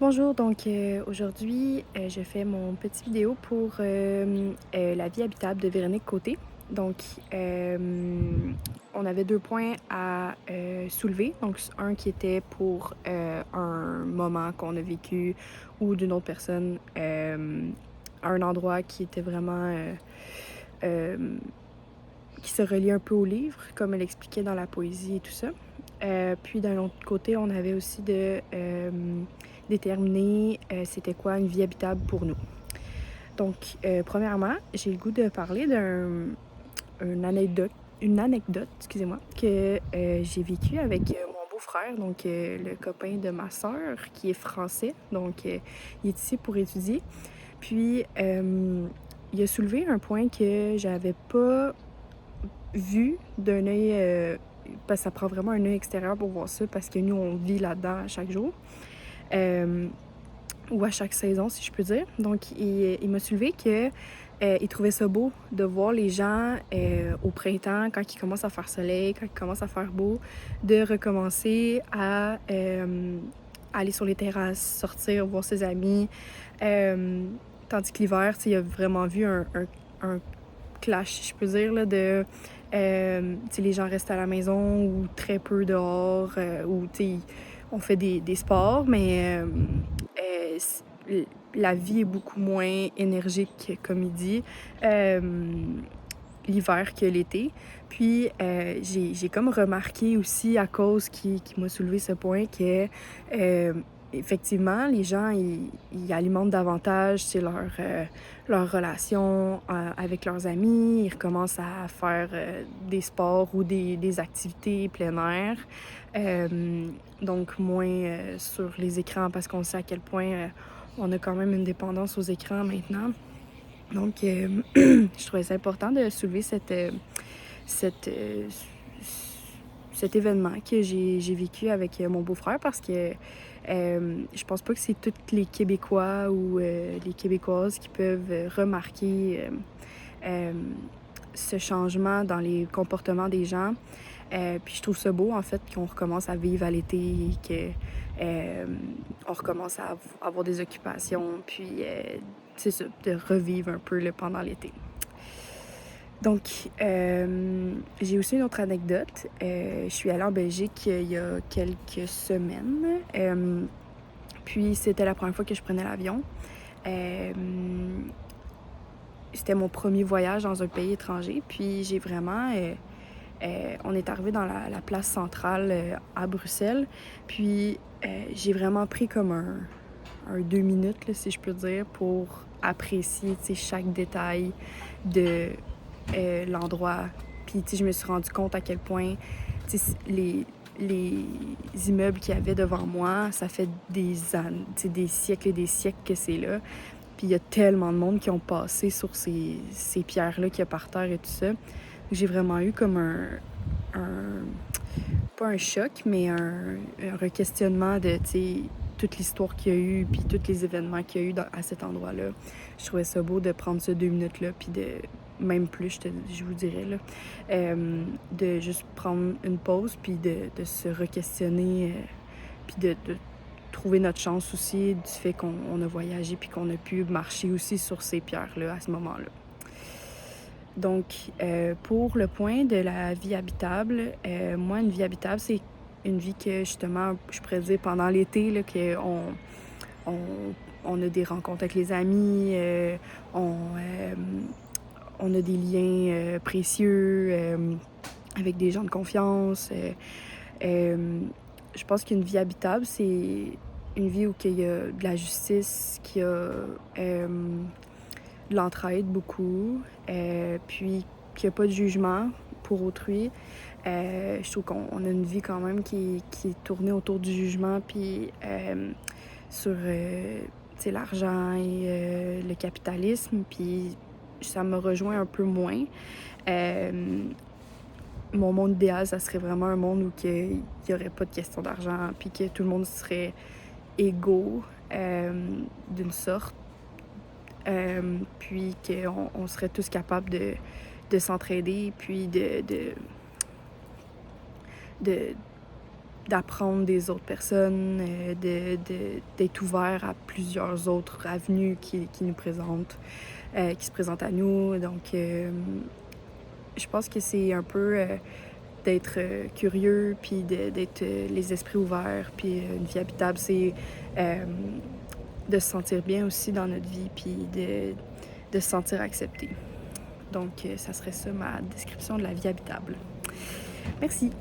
Bonjour, donc aujourd'hui, je fais mon petite vidéo pour la vie habitable de Véronique Côté. Donc, on avait deux points à soulever. Donc, un qui était pour un moment qu'on a vécu ou d'une autre personne, à un endroit qui était vraiment euh, qui se reliait un peu au livre, comme elle expliquait dans la poésie et tout ça. Puis d'un autre côté, on avait aussi de déterminer c'était quoi une vie habitable pour nous. Donc, premièrement, j'ai le goût de parler une anecdote, excusez-moi, que j'ai vécue avec mon beau-frère, donc le copain de ma sœur, qui est français, donc il est ici pour étudier. Puis, il a soulevé un point que j'avais pas vu d'un œil, parce que ça prend vraiment un œil extérieur pour voir ça, parce que nous, on vit là-dedans à chaque jour, ou à chaque saison, si je peux dire. Donc, il m'a soulevé que il trouvait ça beau de voir les gens au printemps, quand il commence à faire soleil, quand il commence à faire beau, de recommencer à aller sur les terrasses, sortir, voir ses amis. Tandis que l'hiver, il a vraiment vu un clash, si je peux dire, là, de les gens restent à la maison ou très peu dehors, ou on fait des sports, mais la vie est beaucoup moins énergique, comme il dit, l'hiver que l'été. Puis j'ai comme remarqué aussi, à cause qui m'a soulevé ce point, que effectivement, les gens, ils alimentent davantage leur relation avec leurs amis. Ils recommencent à faire des sports ou des activités plein air. Donc, moins sur les écrans, parce qu'on sait à quel point on a quand même une dépendance aux écrans maintenant. Donc, je trouvais ça important de soulever cette, euh, cet événement que j'ai vécu avec mon beau-frère, parce que je pense pas que c'est tous les Québécois ou les Québécoises qui peuvent remarquer euh, ce changement dans les comportements des gens. Puis je trouve ça beau, en fait, qu'on recommence à vivre à l'été, que on recommence à avoir des occupations, puis c'est ça, de revivre un peu là, pendant l'été. Donc, j'ai aussi une autre anecdote. Je suis allée en Belgique il y a quelques semaines. Puis, c'était la première fois que je prenais l'avion. Euh, C'était mon premier voyage dans un pays étranger. Puis, j'ai vraiment... on est arrivé dans la place centrale à Bruxelles. Puis, j'ai vraiment pris comme un 2 minutes, là, si je peux dire, pour apprécier chaque détail de l'endroit. Puis, je me suis rendu compte à quel point les immeubles qu'il y avait devant moi, ça fait des années, des siècles et des siècles que c'est là. Puis, il y a tellement de monde qui ont passé sur ces pierres-là qu'il y a par terre et tout ça. J'ai vraiment eu comme un pas un choc, mais un requestionnement de, toute l'histoire qu'il y a eu, puis tous les événements qu'il y a eu à cet endroit-là. Je trouvais ça beau de prendre ce 2 minutes-là, puis de, même plus, je vous dirais, là, de juste prendre une pause, puis de se requestionner, puis de trouver notre chance aussi du fait qu'on a voyagé, puis qu'on a pu marcher aussi sur ces pierres-là à ce moment-là. Donc, pour le point de la vie habitable, moi, une vie habitable, c'est une vie que, justement, je pourrais dire pendant l'été, là, on, on a des rencontres avec les amis, on a des liens précieux avec des gens de confiance. Je pense qu'une vie habitable, c'est une vie où il y a de la justice, qu'il y a de l'entraide beaucoup, puis qu'il n'y a pas de jugement pour autrui. Je trouve qu'on a une vie quand même qui est tournée autour du jugement, puis sur l'argent et le capitalisme, puis ça me rejoint un peu moins. Mon monde idéal, ça serait vraiment un monde où il n'y aurait pas de question d'argent, puis que tout le monde serait égaux d'une sorte. Puis qu'on serait tous capables de s'entraider, puis de d'apprendre des autres personnes, d'être ouvert à plusieurs autres avenues qui nous présentent, qui se présentent à nous. Donc, je pense que c'est un peu d'être curieux, puis d'être les esprits ouverts, puis une vie habitable, c'est de se sentir bien aussi dans notre vie, puis de se sentir accepté. Donc, ça serait ça ma description de la vie habitable. Merci.